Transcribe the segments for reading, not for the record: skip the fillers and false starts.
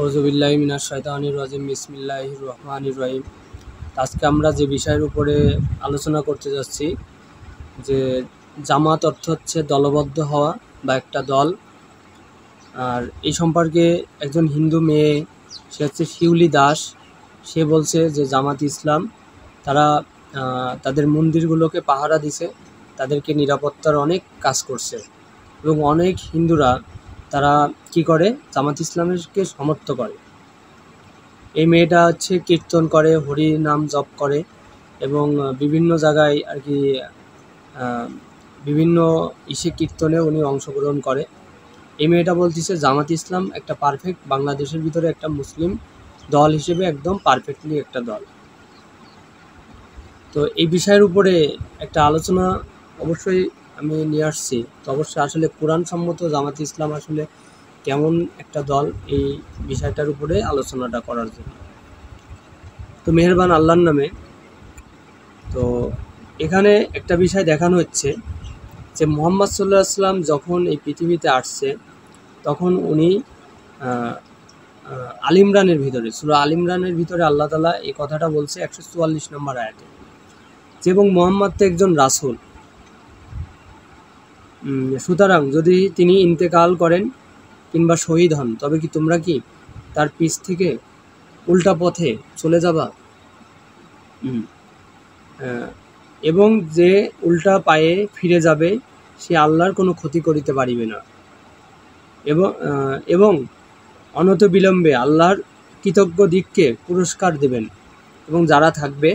আউযুবিল্লাহি মিনাশ শাইতানির রাজিম বিসমিল্লাহির রহমানির রহিম। আজকে আমরা যে বিষয়ের উপরে আলোচনা করতে যাচ্ছি যে জামাত অর্থ হচ্ছে দলবদ্ধ হওয়া বা একটা দল। আর এই সম্পর্কে একজন হিন্দু মেয়ে, সে হচ্ছে শিউলি দাস, সে বলছে যে জামাত ইসলাম তারা তাদের মন্দিরগুলোকে পাহারা দিছে, তাদেরকে নিরাপত্তার অনেক কাজ করছে এবং অনেক হিন্দুরা তারা কি করে, জামাত ইসলামকে সমর্থ করে। এই মেয়েটা হচ্ছে কীর্তন করে, হরি নাম জপ করে এবং বিভিন্ন জায়গায় আর কি বিভিন্ন কীর্তনে উনি অংশগ্রহণ করে। এই মেয়েটা বলতেছে জামাত ইসলাম একটা পারফেক্ট, বাংলাদেশের ভিতরে একটা মুসলিম দল হিসেবে একদম পারফেক্টলি একটা দল। তো এই বিষয়ের উপরে একটা আলোচনা অবশ্যই আমি নিয়ে আসছি। তো অবশ্যই আসলে কোরআন সম্মত জামাত ইসলাম আসলে কেমন একটা দল, এই বিষয়টার উপরে আলোচনাটা করার জন্য। তো মেহেরবান আল্লাহর নামে। তো এখানে একটা বিষয় দেখানো হচ্ছে যে মুহাম্মদ সাল্লাল্লাহু আলাইহি ওয়াসাল্লাম যখন এই পৃথিবীতে আসছে তখন উনি আল ইমরানের ভিতরে, সূরা আল ইমরানের ভিতরে আল্লাহ তাআলা এই কথাটা বলছে 144 নম্বর আয়াতে, যে এবং মুহাম্মদ তো একজন রাসূল, সুতরাং যদি তিনি ইন্তেকাল করেন কিংবা শহীদ হন তবে কি তোমরা কি তার পিছ থেকে উল্টা পথে চলে যাবা? এবং যে উল্টা পায়ে ফিরে যাবে সে আল্লাহর কোনো ক্ষতি করিতে পারিবে না এবং অনত বিলম্বে আল্লাহর কৃতজ্ঞ দিককে পুরস্কার দেবেন। এবং যারা থাকবে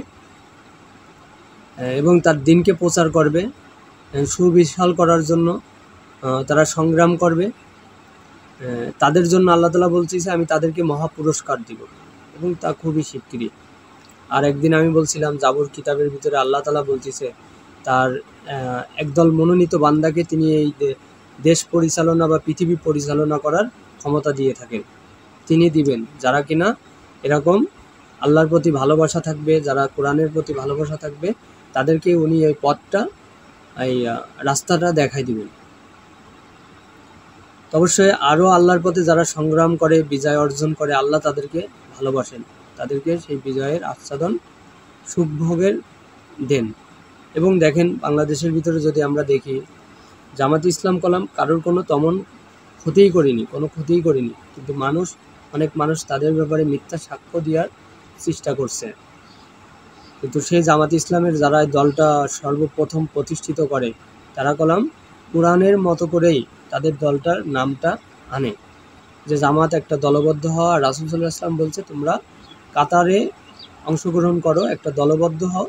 এবং তার দিনকে প্রচার করবে, সুবিশাল করার জন্য তারা সংগ্রাম করবে, তাদের জন্য আল্লাহ তাআলা বলতেছে আমি তাদেরকে মহা পুরস্কার দিব এবং তা খুবই শিগগিরই। আর একদিন আমি বলছিলাম জাবুর কিতাবের ভিতরে আল্লাহ তাআলা বলতেছে তার একদল মনোনীত বান্দাকে তিনি এই দেশ পরিচালনা বা পৃথিবী পরিচালনা করার ক্ষমতা দিয়ে থাকেন, তিনি দিবেন যারা কিনা এরকম আল্লাহর প্রতি ভালোবাসা থাকবে, যারা কোরআনের প্রতি ভালোবাসা থাকবে, তাদেরকে উনি এই পথটা, এই রাস্তাটা দেখাই দিবেন। অবশ্যই আরও আল্লাহর পথে যারা সংগ্রাম করে, বিজয় অর্জন করে, আল্লাহ তাদেরকে ভালোবাসেন, তাদেরকে সেই বিজয়ের আচ্ছাদন সুখভোগের দেন। এবং দেখেন বাংলাদেশের ভিতরে যদি আমরা দেখি, জামাত ইসলাম কলাম কারোর কোনো তেমন ক্ষতিই করিনি, কিন্তু অনেক মানুষ তাদের ব্যাপারে মিথ্যা সাক্ষ্য দেওয়ার চেষ্টা করছে। কিন্তু সেই জামাত ইসলামের যারা দলটা সর্বপ্রথম প্রতিষ্ঠিত করে, তারা কলাম কোরআনের মতো করেই তাদের দলটার নামটা আনে, যে জামাত একটা দলবদ্ধ হওয়া। রাসূল সাল্লাল্লাহু আলাইহি ওয়াসাল্লাম বলছে তোমরা কাতারে অংশগ্রহণ করো, একটা দলবদ্ধ হও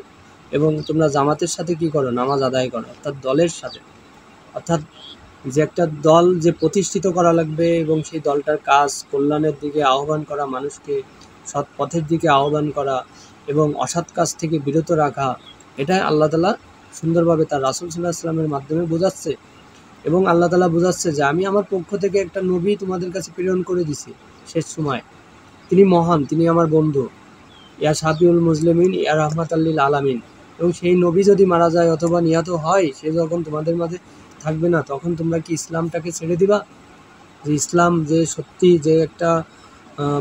এবং তোমরা জামাতের সাথে কি করো, নামাজ আদায় করো, অর্থাৎ দলের সাথে, অর্থাৎ যে একটা দল যে প্রতিষ্ঠিত করা লাগবে এবং সেই দলটার কাজ কল্যাণের দিকে আহ্বান করা, মানুষকে সৎ পথের দিকে আহ্বান করা এবং অসৎ কাজ থেকে বিরত রাখা, এটাই আল্লাহ তাআলা সুন্দরভাবে তার রাসূল সাল্লাল্লাহু আলাইহি ওয়াসাল্লামের মাধ্যমে বোঝাচ্ছে। এবং আল্লাহ তাআলা বোঝাচ্ছে যে আমি আমার পক্ষ থেকে একটা নবী তোমাদের কাছে প্রেরণ করে দিছি শেষ সময়, তিনি মহান, তিনি আমার বন্ধু, ইয়া শাফিউল মুসলিমিন ইয়া রাহমাতাল লিল আলামিন। এবং সেই নবী যদি মারা যায় অথবা নিহত হয়, সে যখন তোমাদের মাঝে থাকবে না, তখন তোমরা কি ইসলামটাকে ছেড়ে দিবা? যে ইসলাম যে সত্যি, যে একটা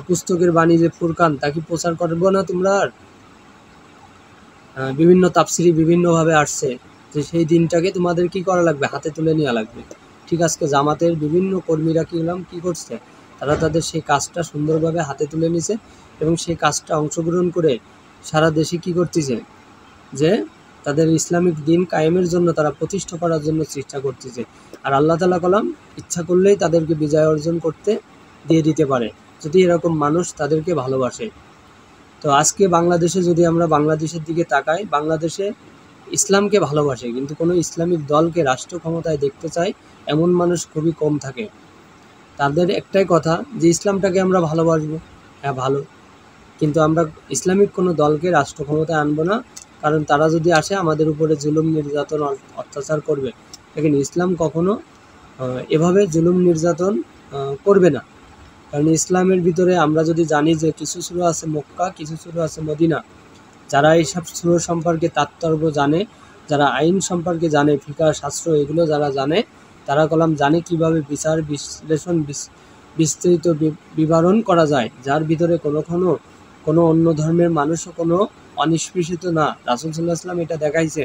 পুস্তকের বাণী, যে ফুরকান, তা কি প্রচার করবো না তোমরা? আর বিভিন্ন তাফসিরি বিভিন্নভাবে আসছে যে সেই দিনটাকে তোমাদের কি করা লাগবে, হাতে তুলে নেওয়া লাগবে। ঠিক আজকে জামাতের বিভিন্ন কর্মীরা কি করছে, তারা তাদের সেই কাজটা সুন্দরভাবে হাতে তুলে নিছে এবং সেই কাজটা অংশগ্রহণ করে সারা দেশে কি করতেছে, যে তাদের ইসলামিক দিন কায়েমের জন্য, তারা প্রতিষ্ঠা করার জন্য চেষ্টা করতেছে। আর আল্লাহ তাআলা কলাম ইচ্ছা করলেই তাদেরকে বিজয় অর্জন করতে দিয়ে দিতে পারে, যদি এরকম মানুষ তাদেরকে ভালোবাসে। তো আজকে বাংলাদেশে যদি আমরা বাংলাদেশের দিকে তাকাই, বাংলাদেশে ইসলামকে ভালোবাসে কিন্তু কোনো ইসলামিক দলকে রাষ্ট্র ক্ষমতায় দেখতে চায় এমন মানুষ খুবই কম থাকে। তাদের একটাই কথা যে ইসলামটাকে আমরা ভালোবাসবো, হ্যাঁ ভালো, কিন্তু আমরা ইসলামিক কোনো দলকে রাষ্ট্র ক্ষমতায় আনবো না, কারণ তারা যদি আসে আমাদের উপরে জুলুম নির্যাতন অত্যাচার করবে। দেখেন ইসলাম কখনো এভাবে জুলুম নির্যাতন করবে না, কারণ ইসলামের ভিতরে আমরা যদি জানি যে কিছু সূরা আছে মক্কা, কিছু সূরা আছে মদিনা। যারা এইসব সূরা সম্পর্কে তাৎপর্য জানে, যারা আইন সম্পর্কে জানে, ফিকহ শাস্ত্র এগুলো যারা জানে, তারা কলাম জানে কিভাবে বিচার বিশ্লেষণ বিস্তৃত বিবরণ করা যায়, যার ভিতরে কোনো অন্য ধর্মের মানুষও কোনো অনিষ্পৃষিত না। রাসূল সাল্লাল্লাহু আলাইহি ওয়াসাল্লাম এটা দেখাইছে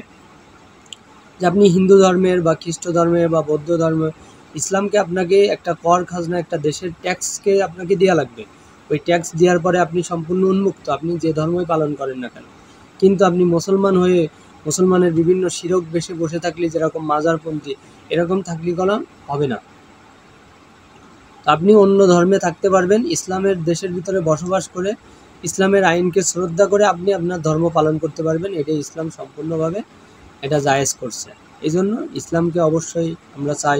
যে আপনি হিন্দু ধর্মের বা খ্রিস্ট ধর্মের বা বৌদ্ধ ধর্মের, ইসলামকে আপনাকে একটা কর খাজনা, একটা দেশের ট্যাক্সকে আপনাকে দেওয়া লাগবে। ওই ট্যাক্স দেওয়ার পরে আপনি সম্পূর্ণ উন্মুক্ত, আপনি যে ধর্মই পালন করেন না কেন। কিন্তু আপনি মুসলমান হয়ে মুসলমানের বিভিন্ন শিরক বেশে বসে থাকলে, যেরকম মাজারপন্থী, এরকম থাকলে কলম হবে না। আপনি অন্য ধর্মে থাকতে পারবেন, ইসলামের দেশের ভিতরে বসবাস করে ইসলামের আইনকে শ্রদ্ধা করে আপনি আপনার ধর্ম পালন করতে পারবেন। এটাই ইসলাম সম্পূর্ণভাবে এটা জায়েজ করছে। এই জন্য ইসলামকে অবশ্যই আমরা চাই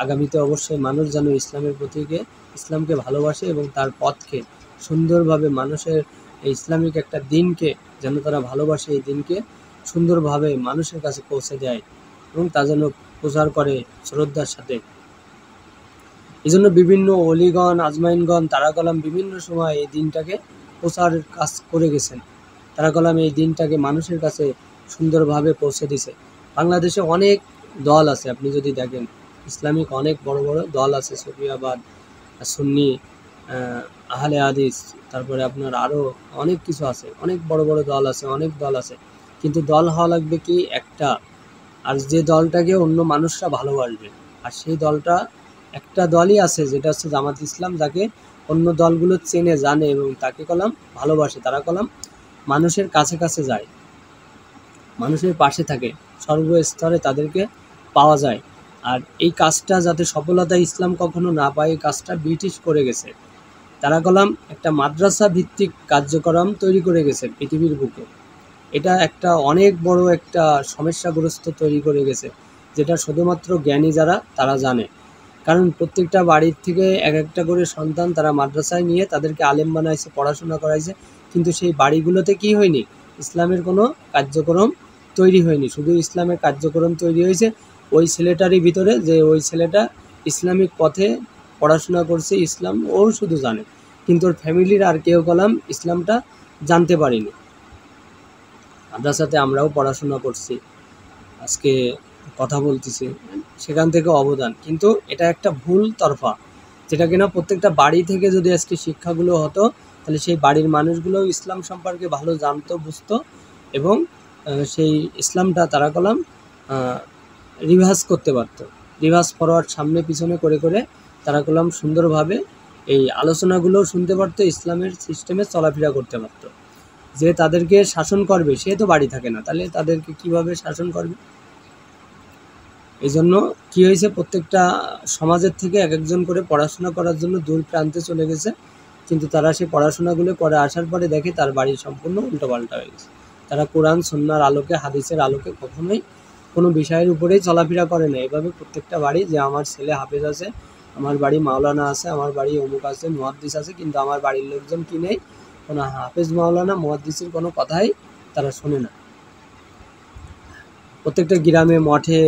আগামীতে অবশ্যই মানুষ যেন ইসলামের প্রতিকে ইসলামকে ভালোবাসে এবং তার পথকে সুন্দরভাবে মানুষের এই ইসলামিক একটা দিনকে যেন তারা ভালোবাসে, এই দিনকে সুন্দরভাবে মানুষের কাছে পৌঁছে দেয় এবং তা যেন প্রচার করে শ্রদ্ধার সাথে। এই জন্য বিভিন্ন অলিগণ, আজমাইনগণ, তারা কলাম বিভিন্ন সময় এই দিনটাকে প্রচারের কাজ করে গেছেন। তারা কলাম এই দিনটাকে মানুষের কাছে সুন্দরভাবে পৌঁছে দিছে। বাংলাদেশে অনেক দল আছে, আপনি যদি দেখেন ইসলামিক অনেক বড় বড় দল আছে, সুফিয়াবাদ, সুন্নি, আহলে হাদিস, তারপরে আপনার আরও অনেক কিছু আছে, অনেক বড় বড় দল আছে, অনেক দল আছে। কিন্তু দল হওয়া লাগবে কি একটা, আর যে দলটাকে অন্য মানুষরা ভালোবাসবে। আর সেই দলটা একটা দলই আছে, যেটা হচ্ছে জামাত ইসলাম, যাকে অন্য দলগুলো চেনে, জানে এবং তাকে কলাম ভালোবাসে। তারা কলাম মানুষের কাছে কাছে যায়, মানুষের পাশে থাকে, সর্বস্তরে তাদেরকে পাওয়া যায়। আর এই কাজটা যাতে সফলতা ইসলাম কখনো না পায়, এই কাজটা ব্রিটিশ করে গেছে। তারা কলাম একটা মাদ্রাসা ভিত্তিক কার্যক্রম তৈরি করে গেছে পৃথিবীর বুকে। এটা একটা অনেক বড় একটা সমস্যাগ্রস্ত তৈরি করে গেছে, যেটা শুধুমাত্র জ্ঞানী যারা তারা জানে। কারণ প্রত্যেকটা বাড়ির থেকে এক একটা করে সন্তান তারা মাদ্রাসায় নিয়ে তাদেরকে আলেম বানাইছে, পড়াশোনা করাইছে, কিন্তু সেই বাড়িগুলোতে কি হয়নি, ইসলামের কোনো কার্যক্রম তৈরি হয়নি। শুধু ইসলামের কার্যক্রম তৈরি হয়েছে ওই ছেলেটারই ভিতরে, যে ওই ছেলেটা ইসলামিক পথে পড়াশোনা করছে, ইসলাম ও শুধু জানে, কিন্তু ওর ফ্যামিলির আর কেউ কলাম ইসলামটা জানতে পারেনি। মাদ্রাসাতে আমরাও পড়াশোনা করছি, আজকে কথা বলতেছি, সেখান থেকে অবদান। কিন্তু এটা একটা ভুল তরফা, যেটা কিনা প্রত্যেকটা বাড়ি থেকে যদি আজকে শিক্ষাগুলো হতো, তাহলে সেই বাড়ির মানুষগুলো ইসলাম সম্পর্কে ভালো জানতো, বুঝতো এবং সেই ইসলামটা তারা কলাম রিভার্স করতে পারতো। রিভার্স ফরওয়ার্ড সামনে পিছনে করে করে তারা কলাম সুন্দরভাবে এই আলোচনাগুলোও শুনতে পারতো, ইসলামের সিস্টেমে চলাফেরা করতে পারতো। যে তাদেরকে শাসন করবে সে তো বাড়ি থাকে না, তাহলে তাদেরকে কিভাবে শাসন করবে? এই জন্য কী হয়েছে, প্রত্যেকটা সমাজের থেকে এক একজন করে পড়াশোনা করার জন্য দূর প্রান্তে চলে গেছে, কিন্তু তারা সেই পড়াশোনাগুলো করে আসার পরে দেখে তার বাড়ি সম্পূর্ণ উল্টোপাল্টা হয়ে গেছে। তারা কোরআন সুন্নাহর আলোকে, হাদিসের আলোকে কখনোই কোনো বিষয়ের উপরেই চলাফেরা করে না। এভাবে প্রত্যেকটা বাড়ি, যে আমার ছেলে হাফেজ আছে, আমার বাড়ি মাওলানা আছে, আমার বাড়ি অমুক আছে, মুহাদ্দিস আছে, কিন্তু আমার বাড়ির লোকজন কি নেই, কোনো হাফেজ, মাওলানা, মুহাদ্দিসের কোনো কথাই তারা শোনে না। প্রত্যেকটা গ্রামে, মঠে,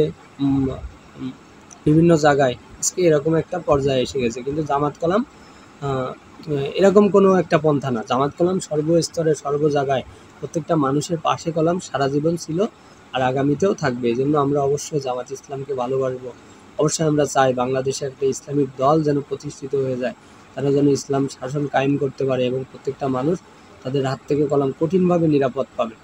বিভিন্ন জায়গায় আজকে এরকম একটা পর্যায়ে এসে গেছে। কিন্তু জামাত কলাম এরকম কোনো একটা পন্থা না। জামাত কলাম সর্বস্তরে, সর্ব জায়গায় প্রত্যেকটা মানুষের পাশে কলাম সারা জীবন ছিল আর আগামীতেও থাকবে। এই জন্য আমরা অবশ্যই জামাত ইসলামকে ভালোবাসবো। অবশ্যই আমরা চাই বাংলাদেশে একটা ইসলামিক দল যেন প্রতিষ্ঠিত হয়ে যায়, তারা যেন ইসলাম শাসন কায়েম করতে পারে এবং প্রত্যেকটা মানুষ তাদের হাত থেকে কলাম কঠিনভাবে নিরাপদ পাবে।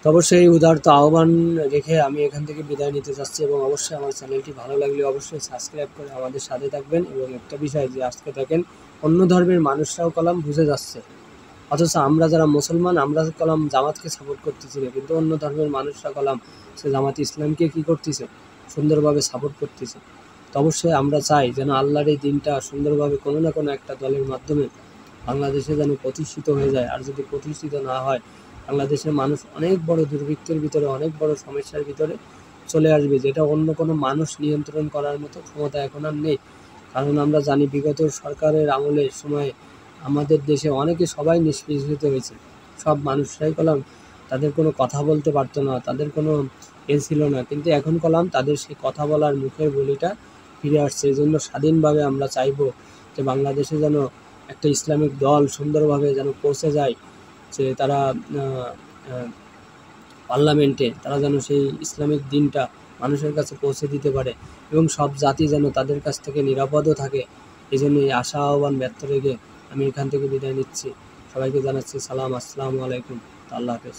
তো অবশ্যই উদারত আহ্বান রেখে আমি এখান থেকে বিদায় নিতে চাচ্ছি এবং অবশ্যই আমার চ্যানেলটি ভালো লাগলে অবশ্যই সাবস্ক্রাইব করে আমাদের সাথে থাকবেন। এবং একটা বিষয়, যে আজকে দেখেন অন্য ধর্মের মানুষরাও কলাম বুঝে যাচ্ছে, অথচ আমরা যারা মুসলমান আমরা কলাম জামাতকে সাপোর্ট করতেছি না, কিন্তু অন্য ধর্মের মানুষরা কলাম সে জামাত ইসলামকে কী করতেছে, সুন্দরভাবে সাপোর্ট করতেছে। তো অবশ্যই আমরা চাই যেন আল্লাহর এই দিনটা সুন্দরভাবে কোনো না কোনো একটা দলের মাধ্যমে বাংলাদেশে যেন প্রতিষ্ঠিত হয়ে যায়। আর যদি প্রতিষ্ঠিত না হয়, বাংলাদেশের মানুষ অনেক বড় দুর্ভিক্ষের ভিতরে, অনেক বড় সমস্যার ভিতরে চলে আসবে, যেটা অন্য কোনো মানুষ নিয়ন্ত্রণ করার মতো ক্ষমতা এখন আর নেই। কারণ আমরা জানি বিগত সরকারের আমলের সময় আমাদের দেশে অনেকে সবাই নিষ্পেষিত হয়েছে, সব মানুষরাই কলাম তাদের কোনো কথা বলতে পারতো না, তাদের কোনো ছিল না। কিন্তু এখন কলাম তাদের সেই কথা বলার মুখের বলিটা ফিরে আসছে। এই জন্য স্বাধীনভাবে আমরা চাইব যে বাংলাদেশে যেন একটা ইসলামিক দল সুন্দরভাবে যেন পৌঁছে যায়, যে তারা পার্লামেন্টে তারা যেন সেই ইসলামিক দিনটা মানুষের কাছে পৌঁছে দিতে পারে এবং সব জাতি যেন তাদের কাছ থেকে নিরাপদও থাকে। এই জন্য এই আশা আহ্বান ব্যর্থ রেখে আমি এখান থেকে বিদায় নিচ্ছি। সবাইকে জানাচ্ছি সালাম, আসসালামু আলাইকুম, আল্লাহ হাফেজ।